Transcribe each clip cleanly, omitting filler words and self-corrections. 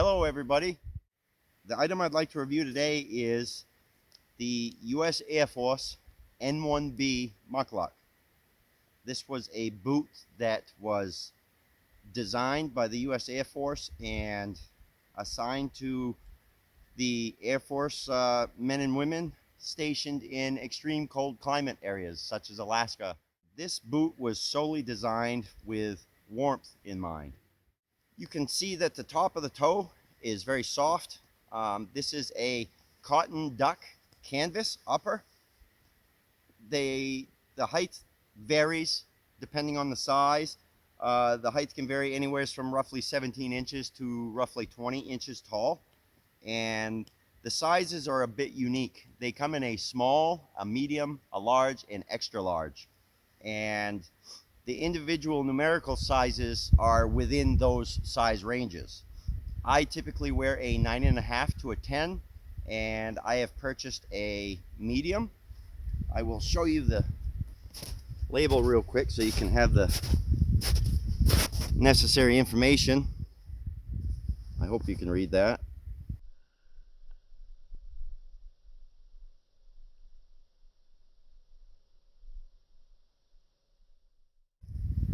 Hello everybody. The item I'd like to review today is the U.S.A.F N-1B Mukluk. This was a boot that was designed by the U.S. Air Force and assigned to the Air Force men and women stationed in extreme cold climate areas such as Alaska. This boot was solely designed with warmth in mind. You can see that the top of the toe is very soft. This is a cotton duck canvas upper. The height varies depending on the size. The height can vary anywhere from roughly 17 inches to roughly 20 inches tall. And the sizes are a bit unique. They come in a small, a medium, a large, and extra large. And the individual numerical sizes are within those size ranges. I typically wear a 9.5 to a 10, and I have purchased a medium. I will show you the label real quick so you can have the necessary information. I hope you can read that.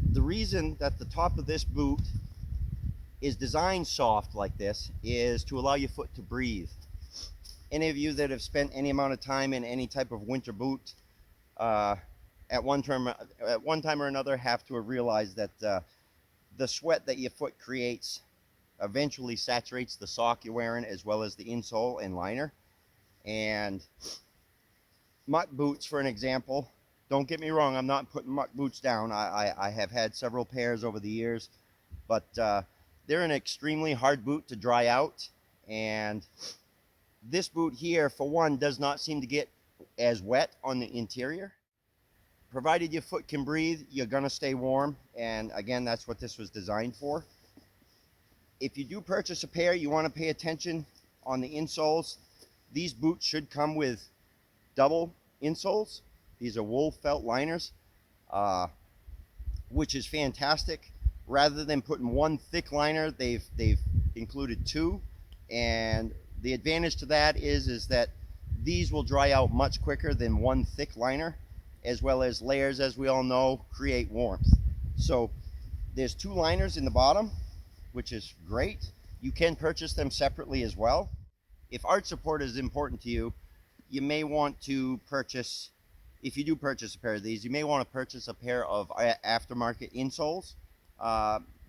The reason that the top of this boot is designed soft like this is to allow your foot to breathe. Any of you that have spent any amount of time in any type of winter boot at one time or another have to have realized that the sweat that your foot creates eventually saturates the sock you're wearing as well as the insole and liner. And muck boots, for an example, don't get me wrong, I'm not putting muck boots down. I have had several pairs over the years, but they're an extremely hard boot to dry out. And this boot here, for one, does not seem to get as wet on the interior. Provided your foot can breathe, you're gonna stay warm. And again, that's what this was designed for. If you do purchase a pair, you wanna pay attention on the insoles. These boots should come with double insoles. These are wool felt liners, which is fantastic. Rather than putting one thick liner, they've included two. And the advantage to that is that these will dry out much quicker than one thick liner, as well as layers, as we all know, create warmth. So there's two liners in the bottom, which is great. You can purchase them separately as well. If arch support is important to you, you may want to purchase, if you do purchase a pair of these, you may want to purchase a pair of aftermarket insoles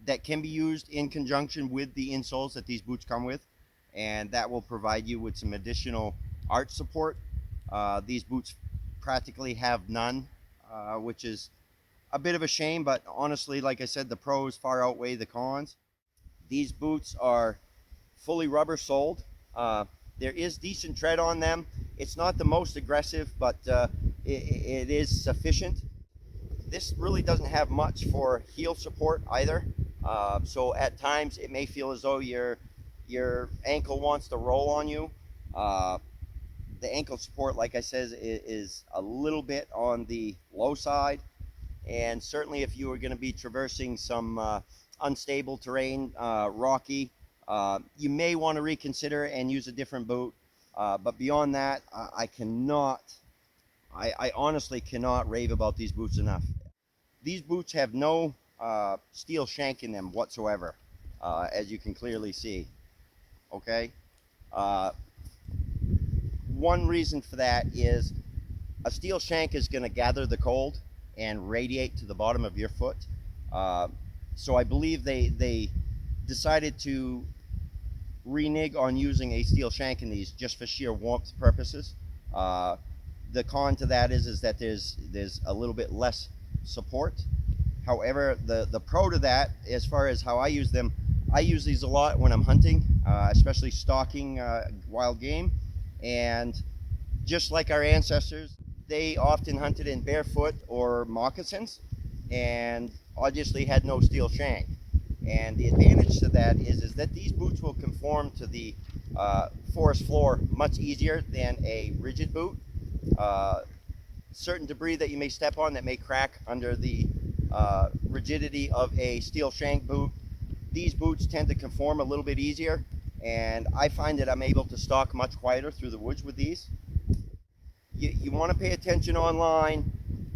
that can be used in conjunction with the insoles that these boots come with, and that will provide you with some additional arch support. These boots practically have none, which is a bit of a shame, but honestly, like I said, the pros far outweigh the cons. These boots are fully rubber soled. There is decent tread on them. It's not the most aggressive, but it is sufficient. This really doesn't have much for heel support either. So at times it may feel as though your ankle wants to roll on you. The ankle support, like I said, is a little bit on the low side. And certainly if you are going to be traversing some unstable terrain, rocky, you may want to reconsider and use a different boot. But beyond that, I honestly cannot rave about these boots enough. These boots have no steel shank in them whatsoever, as you can clearly see. Okay? One reason for that is a steel shank is going to gather the cold and radiate to the bottom of your foot. So I believe they decided to renege on using a steel shank in these just for sheer warmth purposes. The con to that is that there's a little bit less support. However, the pro to that, as far as how I use them, I use these a lot when I'm hunting, especially stalking wild game. And just like our ancestors, they often hunted in barefoot or moccasins and obviously had no steel shank. And the advantage to that is that these boots will conform to the forest floor much easier than a rigid boot. Certain debris that you may step on that may crack under the rigidity of a steel shank boot, these boots tend to conform a little bit easier. and I find that I'm able to stalk much quieter through the woods with these. You want to pay attention online.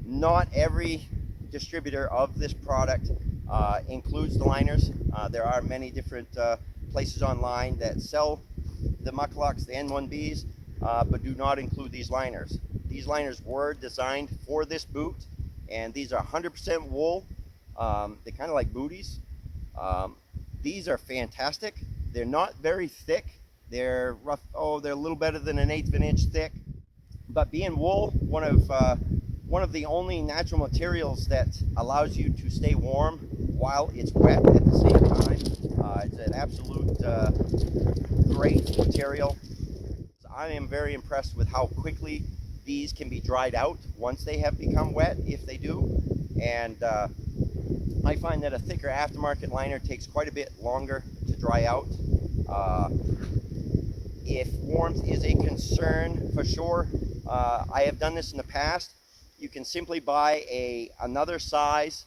Not every distributor of this product includes the liners. There are many different places online that sell the Mukluks, the N-1Bs, but do not include these liners. These liners were designed for this boot, and these are 100% wool. They're kind of like booties. These are fantastic. They're not very thick. They're rough. Oh, they're a little better than an 1/8 of an inch thick. But being wool, one of the only natural materials that allows you to stay warm while it's wet at the same time. It's an absolute great material. I am very impressed with how quickly these can be dried out once they have become wet, if they do. And I find that a thicker aftermarket liner takes quite a bit longer to dry out. If warmth is a concern, for sure, I have done this in the past. You can simply buy another size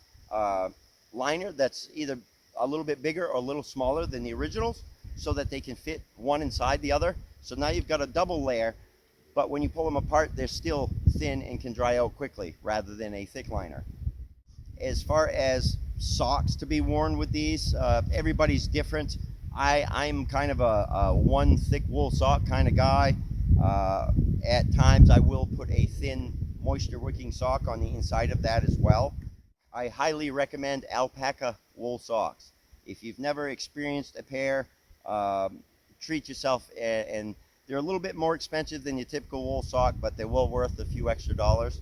liner that's either a little bit bigger or a little smaller than the originals, so that they can fit one inside the other. So now you've got a double layer, but when you pull them apart, they're still thin and can dry out quickly rather than a thick liner. As far as socks to be worn with these, everybody's different. I'm kind of a one thick wool sock kind of guy. At times I will put a thin moisture wicking sock on the inside of that as well. I highly recommend alpaca wool socks. If you've never experienced a pair, treat yourself, and they're a little bit more expensive than your typical wool sock, but they're well worth a few extra dollars.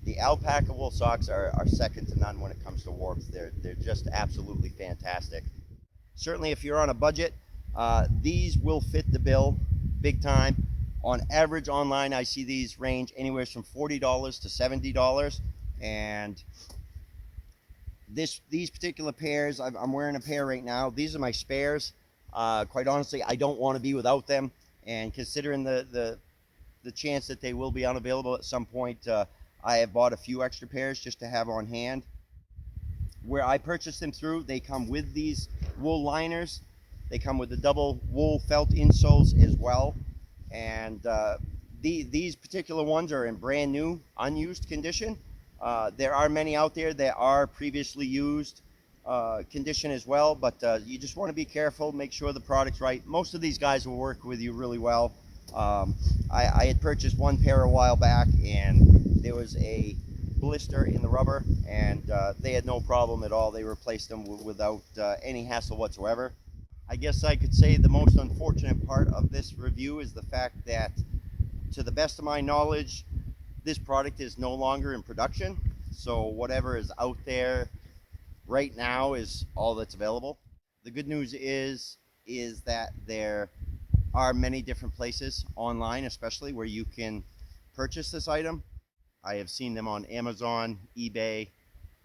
The alpaca wool socks are second to none when it comes to warmth. They're just absolutely fantastic. Certainly if you're on a budget, these will fit the bill big time. On average online, I see these range anywhere from $40 to $70. And these particular pairs, I'm wearing a pair right now. These are my spares. Quite honestly, I don't want to be without them. And considering the chance that they will be unavailable at some point, I have bought a few extra pairs just to have on hand. Where I purchased them through, they come with these wool liners. They come with the double wool felt insoles as well. And these particular ones are in brand new, unused condition. There are many out there that are previously used condition as well, but you just want to be careful, make sure the product's right. Most of these guys will work with you really well. I had purchased one pair a while back, and there was a blister in the rubber, and they had no problem at all. They replaced them without any hassle whatsoever. I guess I could say the most unfortunate part of this review is the fact that, to the best of my knowledge, this product is no longer in production. So whatever is out there right now is all that's available. The good news is that there are many different places online, especially, where you can purchase this item. I have seen them on Amazon, eBay,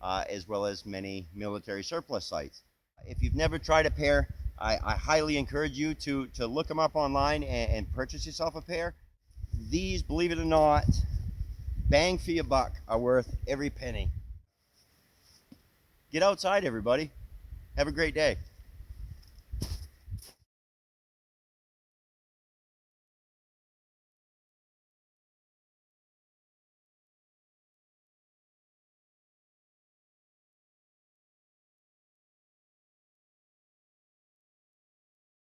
as well as many military surplus sites. If you've never tried a pair, I highly encourage you to look them up online and purchase yourself a pair. These, believe it or not, bang for your buck, are worth every penny. Get outside, everybody. Have a great day.